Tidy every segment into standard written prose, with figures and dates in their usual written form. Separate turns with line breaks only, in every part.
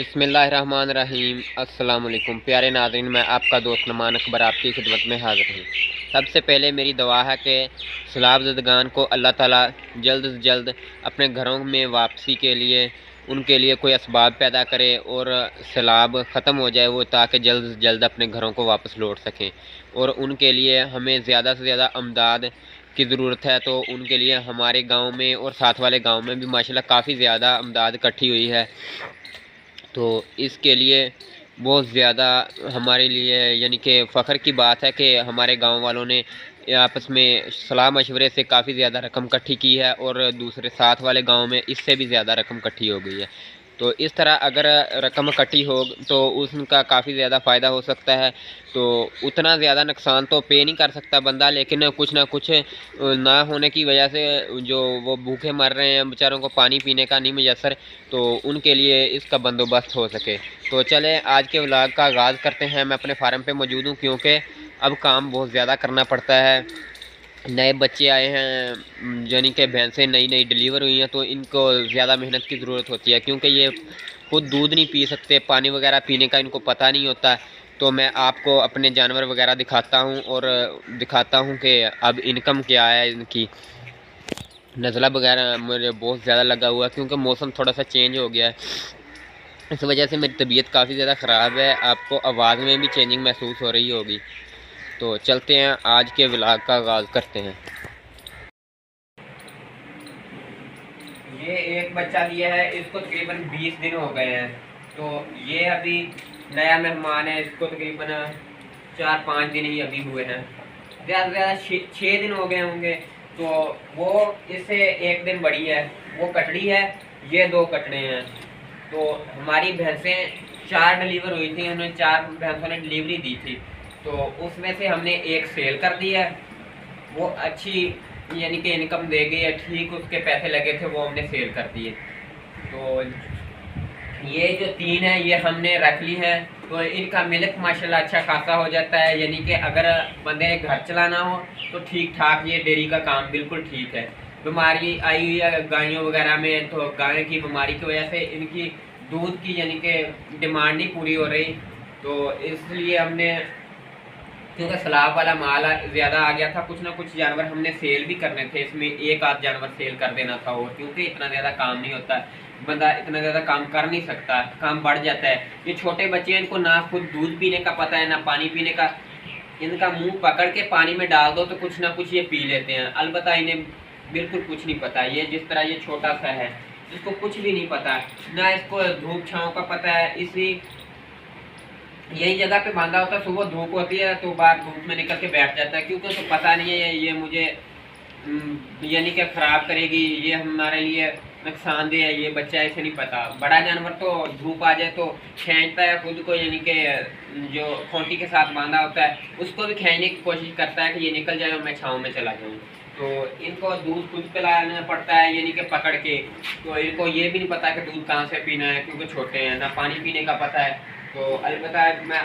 बिस्मिल्लाहिर्रहमानिर्रहीम। अस्सलाम वालेकुम प्यारे नाज़रीन, मैं आपका दोस्त नमान अकबर आपकी खिदमत में हाज़िर हूँ। सबसे पहले मेरी दुआ है कि सैलाब ज़दगान को अल्लाह ताला जल्द से जल्द अपने घरों में वापसी के लिए उनके लिए कोई असबाब पैदा करे और सैलाब ख़त्म हो जाए वो, ताकि जल्द से जल्द अपने घरों को वापस लौट सकें। और उनके लिए हमें ज़्यादा से ज़्यादा अमदाद की ज़रूरत है। तो उनके लिए हमारे गाँव में और साथ वाले गाँव में भी माशाल्लाह काफ़ी ज़्यादा अमदाद इकट्ठी हुई है। तो इसके लिए बहुत ज़्यादा हमारे लिए यानी कि फ़ख्र की बात है कि हमारे गांव वालों ने आपस में सलाह मशवरे से काफ़ी ज़्यादा रकम इकट्ठी की है और दूसरे साथ वाले गांव में इससे भी ज़्यादा रकम इकट्ठी हो गई है। तो इस तरह अगर रकम इकट्ठी हो तो उसका काफ़ी ज़्यादा फ़ायदा हो सकता है। तो उतना ज़्यादा नुकसान तो पे नहीं कर सकता बंदा, लेकिन कुछ ना कुछ ना होने की वजह से जो वो भूखे मर रहे हैं बेचारों को पानी पीने का नहीं मुयसर, तो उनके लिए इसका बंदोबस्त हो सके। तो चलें आज के व्लॉग का आगाज़ करते हैं। मैं अपने फार्म पे मौजूद हूँ क्योंकि अब काम बहुत ज़्यादा करना पड़ता है। नए बच्चे आए हैं, यानी कि भैंसें नई नई डिलीवर हुई हैं, तो इनको ज़्यादा मेहनत की ज़रूरत होती है क्योंकि ये खुद दूध नहीं पी सकते, पानी वगैरह पीने का इनको पता नहीं होता। तो मैं आपको अपने जानवर वगैरह दिखाता हूँ और दिखाता हूँ कि अब इनकम क्या है इनकी। नज़ला वगैरह मुझे बहुत ज़्यादा लगा हुआ है क्योंकि मौसम थोड़ा सा चेंज हो गया है, इस वजह से मेरी तबीयत काफ़ी ज़्यादा ख़राब है। आपको आवाज़ में भी चेंजिंग महसूस हो रही होगी। तो चलते हैं आज के व्लॉग का आगाज़ करते हैं। ये एक बच्चा लिया है, इसको तकरीबन 20 दिन हो गए हैं। तो ये अभी नया मेहमान है, इसको तकरीबन 4-5 दिन ही अभी हुए हैं, ज़्यादा से ज़्यादा 6 दिन हो गए होंगे। तो वो इससे एक दिन बड़ी है, वो कटड़ी है, ये 2 कटड़े हैं। तो हमारी भैंसें 4 डिलीवर हुई थी, उन्होंने 4 भैंसों ने डिलीवरी दी थी। तो उसमें से हमने एक सेल कर दी है, वो अच्छी यानी कि इनकम दे गई है, ठीक उसके पैसे लगे थे वो हमने सेल कर दिए। तो ये जो 3 है ये हमने रख ली है। तो इनका मिल्क माशाल्लाह अच्छा खासा हो जाता है, यानी कि अगर बंदे घर चलाना हो तो ठीक ठाक ये डेयरी का काम बिल्कुल ठीक है। बीमारी आई हुई है गायों वगैरह में, तो गायों की बीमारी की वजह से इनकी दूध की यानी कि डिमांड नहीं पूरी हो रही। तो इसलिए हमने, क्योंकि सैलाब वाला माल ज़्यादा आ गया था, कुछ ना कुछ जानवर हमने सेल भी करने थे, इसमें एक आध जानवर सेल कर देना था। और क्योंकि इतना ज़्यादा काम नहीं होता, बंदा इतना ज़्यादा काम कर नहीं सकता, काम बढ़ जाता है। ये छोटे बच्चे हैं, इनको ना खुद दूध पीने का पता है ना पानी पीने का। इनका मुंह पकड़ के पानी में डाल दो तो कुछ ना कुछ ये पी लेते हैं, अलबत्ता इन्हें बिल्कुल कुछ नहीं पता। ये जिस तरह ये छोटा सा है, इसको कुछ भी नहीं पता, ना इसको धूप छाँव का पता है। इसी यही जगह पे बांधा होता है, सुबह धूप होती है तो बाहर धूप में निकल के बैठ जाता है, क्योंकि उसको पता नहीं है ये मुझे यानी कि ख़राब करेगी, ये हमारे लिए नुकसानदेह है। ये बच्चा ऐसे नहीं पता। बड़ा जानवर तो धूप आ जाए तो खींचता है खुद को, यानी कि जो खूंटी के साथ बांधा होता है उसको भी खींचने की कोशिश करता है कि ये निकल जाए और मैं छाँव में चला जाऊँ। तो इनको दूध खुद पिलाना पड़ता है, यानी कि पकड़ के। तो इनको ये भी नहीं पता कि दूध कहाँ से पीना है, क्योंकि छोटे हैं, ना पानी पीने का पता है। तो अलबत्ता मैं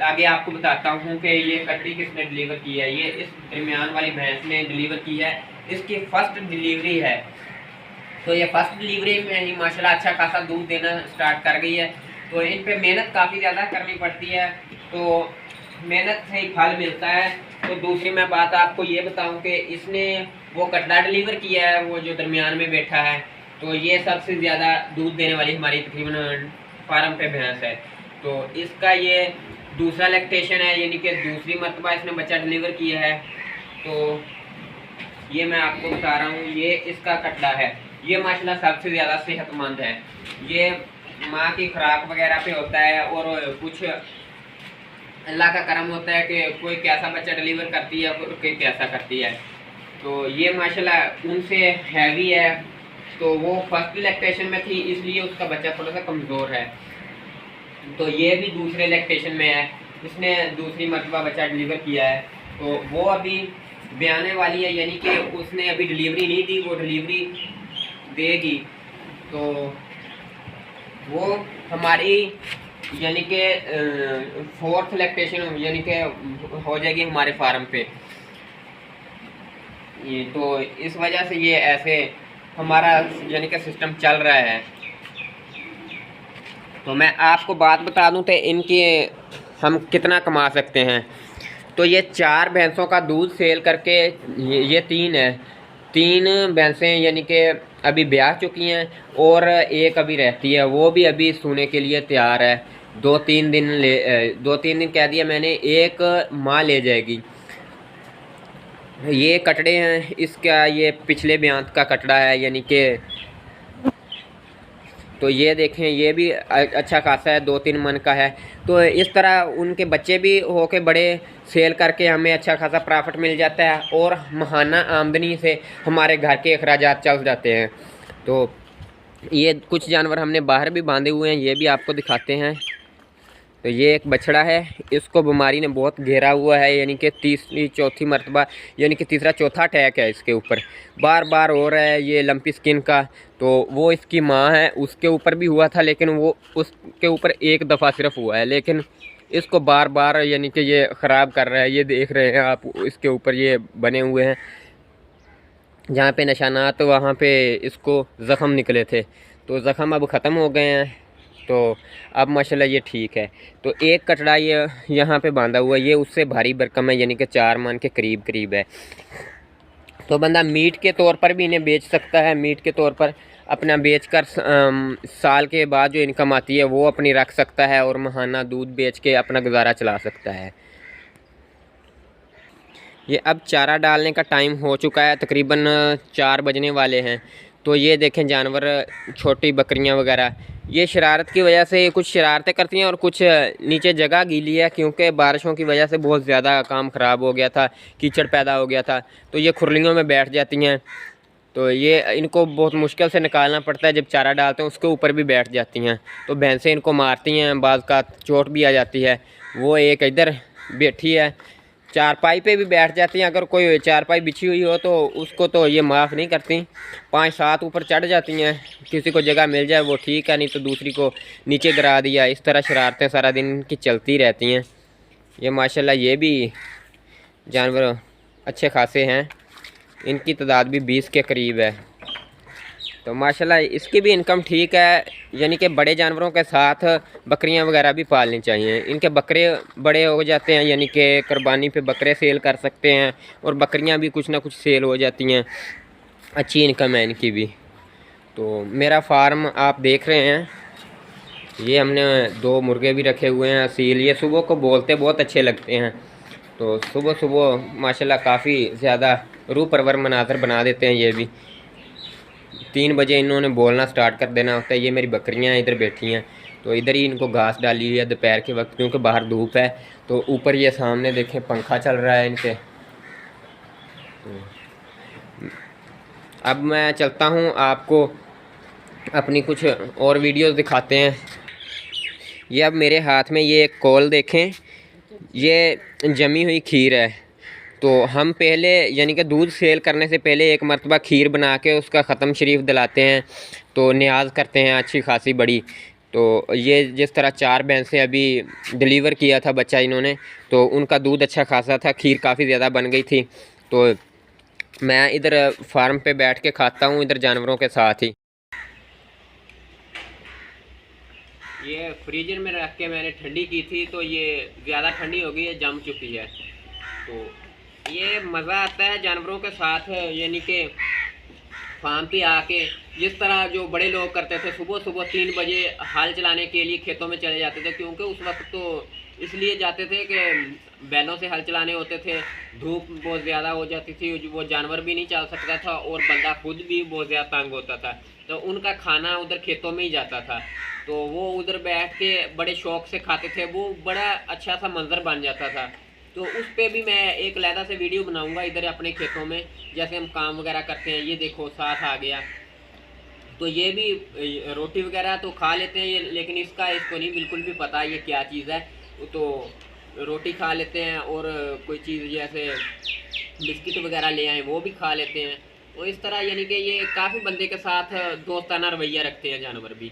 आगे आपको बताता हूँ कि ये कटड़ी किसने डिलीवर की है। ये इस दरमियान वाली भैंस ने डिलीवर की है, इसकी फर्स्ट डिलीवरी है। तो ये फर्स्ट डिलीवरी में ही माशाल्लाह अच्छा खासा दूध देना स्टार्ट कर गई है। तो इन पे मेहनत काफ़ी ज़्यादा करनी पड़ती है, तो मेहनत से ही फल मिलता है। तो दूसरी मैं बात आपको ये बताऊं कि इसने वो कटड़ा डिलीवर किया है, वो जो दरमियान में बैठा है। तो ये सबसे ज़्यादा दूध देने वाली हमारी तकरीबन फार्म पे भैंस है। तो इसका ये दूसरा लैक्टेशन है, यानी कि दूसरी मरतबा इसने बच्चा डिलीवर किया है। तो ये मैं आपको बता रहा हूँ, ये इसका कटड़ा है। ये माशाल्लाह सबसे ज़्यादा सेहतमंद है। ये माँ की खुराक वगैरह पे होता है, और कुछ अल्लाह का करम होता है कि कोई कैसा बच्चा डिलीवर करती है और कोई कैसा करती है। तो ये माशाल्लाह उनसे हैवी है। तो वो फर्स्ट लैक्टेशन में थी, इसलिए उसका बच्चा थोड़ा सा कमज़ोर है। तो ये भी दूसरे लैक्टेशन में है, इसने दूसरी मरतबा बच्चा डिलीवर किया है। तो वो अभी ब्याने वाली है, यानी कि उसने अभी डिलीवरी नहीं दी, वो डिलीवरी देगी। तो वो हमारी यानी कि 4th लैक्टेशन यानी कि हो जाएगी हमारे फार्म पे। ये तो इस वजह से ये ऐसे हमारा यानी कि सिस्टम चल रहा है। तो मैं आपको बात बता दूं तो इनकी हम कितना कमा सकते हैं। तो ये 4 भैंसों का दूध सेल करके ये 3 है, 3 भैंसें यानी कि अभी ब्याह चुकी हैं और एक अभी रहती है, वो भी अभी सूने के लिए तैयार है। 2-3 दिन कह दिया मैंने, एक माँ ले जाएगी। ये कटड़े हैं, इसका ये पिछले ब्यांत का कटड़ा है यानी कि, तो ये देखें ये भी अच्छा खासा है, 2-3 मन का है। तो इस तरह उनके बच्चे भी होके बड़े सेल करके हमें अच्छा खासा प्रॉफिट मिल जाता है और माहाना आमदनी से हमारे घर के अखराजात चल जाते हैं। तो ये कुछ जानवर हमने बाहर भी बांधे हुए हैं, ये भी आपको दिखाते हैं। तो ये एक बछड़ा है, इसको बीमारी ने बहुत घेरा हुआ है, यानी कि तीसरी चौथी मरतबा यानी कि तीसरा चौथा अटैक है इसके ऊपर, बार बार हो रहा है ये लंपी स्किन का। तो वो इसकी माँ है, उसके ऊपर भी हुआ था, लेकिन वो उसके ऊपर एक दफ़ा सिर्फ हुआ है, लेकिन इसको बार बार यानी कि ये ख़राब कर रहा है। ये देख रहे हैं आप, इसके ऊपर ये बने हुए हैं जहाँ पे निशानात, वहाँ पे इसको ज़ख़म निकले थे, तो ज़ख़म अब ख़त्म हो गए हैं। तो अब माशाल्लाह ये ठीक है। तो एक कटड़ा ये यहाँ पे बांधा हुआ है, ये उससे भारी भरकम है, यानी कि 4 मन के करीब है। तो बंदा मीट के तौर पर भी इन्हें बेच सकता है, मीट के तौर पर अपना बेचकर साल के बाद जो इनकम आती है वो अपनी रख सकता है और माहाना दूध बेच के अपना गुजारा चला सकता है। ये अब चारा डालने का टाइम हो चुका है, तकरीबन 4 बजने वाले हैं। तो ये देखें जानवर, छोटी बकरियां वगैरह, ये शरारत की वजह से कुछ शरारतें करती हैं और कुछ नीचे जगह गीली है, क्योंकि बारिशों की वजह से बहुत ज़्यादा काम ख़राब हो गया था, कीचड़ पैदा हो गया था। तो ये खुरलियों में बैठ जाती हैं, तो ये इनको बहुत मुश्किल से निकालना पड़ता है। जब चारा डालते हैं उसके ऊपर भी बैठ जाती हैं, तो भैंसें इनको मारती हैं, बाज़ का चोट भी आ जाती है। वो एक इधर बैठी है, चारपाई पे भी बैठ जाती हैं, अगर कोई चारपाई बिछी हुई हो तो उसको तो ये माफ़ नहीं करती, 5-7 ऊपर चढ़ जाती हैं। किसी को जगह मिल जाए वो ठीक है, नहीं तो दूसरी को नीचे गिरा दिया। इस तरह शरारतें सारा दिन की चलती रहती हैं। ये माशाल्लाह ये भी जानवर अच्छे खासे हैं, इनकी तादाद भी 20 के करीब है। तो माशाल्लाह इसकी भी इनकम ठीक है, यानी कि बड़े जानवरों के साथ बकरियां वगैरह भी पालनी चाहिए। इनके बकरे बड़े हो जाते हैं, यानी कि कुर्बानी पे बकरे सेल कर सकते हैं और बकरियां भी कुछ ना कुछ सेल हो जाती हैं, अच्छी इनकम है इनकी भी। तो मेरा फार्म आप देख रहे हैं, ये हमने 2 मुर्गे भी रखे हुए हैं असील। ये सुबह को बोलते बहुत अच्छे लगते हैं, तो सुबह सुबह माशाल्लाह काफ़ी ज़्यादा रूह परवर मनाज़र बना देते हैं। ये भी 3 बजे इन्होंने बोलना स्टार्ट कर देना होता है। ये मेरी बकरियां इधर बैठी हैं, तो इधर ही इनको घास डाली हुई है दोपहर के वक्त, क्योंकि बाहर धूप है। तो ऊपर ये सामने देखें पंखा चल रहा है इनके। अब मैं चलता हूँ, आपको अपनी कुछ और वीडियोस दिखाते हैं। ये अब मेरे हाथ में ये एक कॉल देखें, ये जमी हुई खीर है। तो हम पहले यानी कि दूध सेल करने से पहले एक मरतबा खीर बना के उसका ख़त्म शरीफ दिलाते हैं, तो न्याज करते हैं अच्छी खासी बड़ी। तो ये जिस तरह 4 भैंसें अभी डिलीवर किया था बच्चा इन्होंने, तो उनका दूध अच्छा खासा था, खीर काफ़ी ज़्यादा बन गई थी। तो मैं इधर फार्म पे बैठ के खाता हूँ, इधर जानवरों के साथ ही। ये फ्रीजर में रख के मैंने ठंडी की थी, तो ये ज़्यादा ठंडी हो गई है, जम चुकी है। तो ये मज़ा आता है जानवरों के साथ, यानी कि फार्म पे आके जिस तरह जो बड़े लोग करते थे, सुबह सुबह 3 बजे हल चलाने के लिए खेतों में चले जाते थे, क्योंकि उस वक्त तो इसलिए जाते थे कि बैलों से हल चलाने होते थे, धूप बहुत ज़्यादा हो जाती थी, वो जानवर भी नहीं चल सकता था और बंदा खुद भी बहुत ज़्यादा तंग होता था। तो उनका खाना उधर खेतों में ही जाता था, तो वो उधर बैठ के बड़े शौक़ से खाते थे, वो बड़ा अच्छा सा मंजर बन जाता था। तो उस पर भी मैं एक अलहदा से वीडियो बनाऊंगा इधर अपने खेतों में, जैसे हम काम वगैरह करते हैं। ये देखो साथ आ गया, तो ये भी रोटी वगैरह तो खा लेते हैं ये, लेकिन इसको नहीं बिल्कुल भी पता ये क्या चीज़ है। तो रोटी खा लेते हैं और कोई चीज़ जैसे बिस्किट वगैरह ले आए वो भी खा लेते हैं। तो इस तरह यानी कि ये काफ़ी बंदे के साथ दोस्ताना रवैया रखते हैं जानवर भी।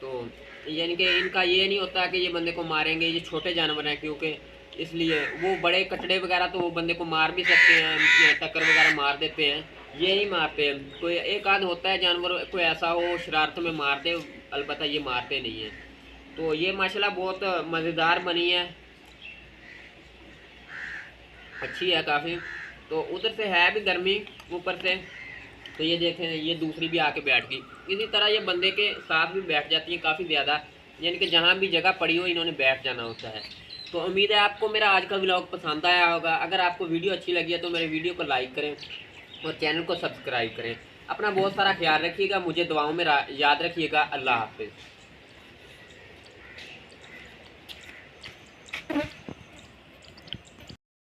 तो यानी कि इनका ये नहीं होता कि ये बंदे को मारेंगे, ये छोटे जानवर हैं क्योंकि, इसलिए वो बड़े कचड़े वगैरह तो वो बंदे को मार भी सकते हैं, टक्कर वगैरह मार देते हैं, ये नहीं मारते। कोई एक आध होता है जानवर कोई ऐसा हो शरारत में मार दे, अलबत्ता ये मारते नहीं हैं। तो ये माशाल्लाह बहुत मज़ेदार बनी है, अच्छी है काफ़ी। तो उधर से है भी गर्मी ऊपर से, तो ये देखें ये दूसरी भी आके बैठ गई। इसी तरह ये बंदे के साथ भी बैठ जाती है काफ़ी ज़्यादा, यानी कि जहाँ भी जगह पड़ी हो इन्होंने बैठ जाना होता है। तो उम्मीद है आपको मेरा आज का व्लॉग पसंद आया होगा। अगर आपको वीडियो अच्छी लगी है तो मेरे वीडियो को लाइक करें और चैनल को सब्सक्राइब करें। अपना बहुत सारा ख्याल रखिएगा, मुझे दुआओं में याद रखिएगा। अल्लाह हाफिज़।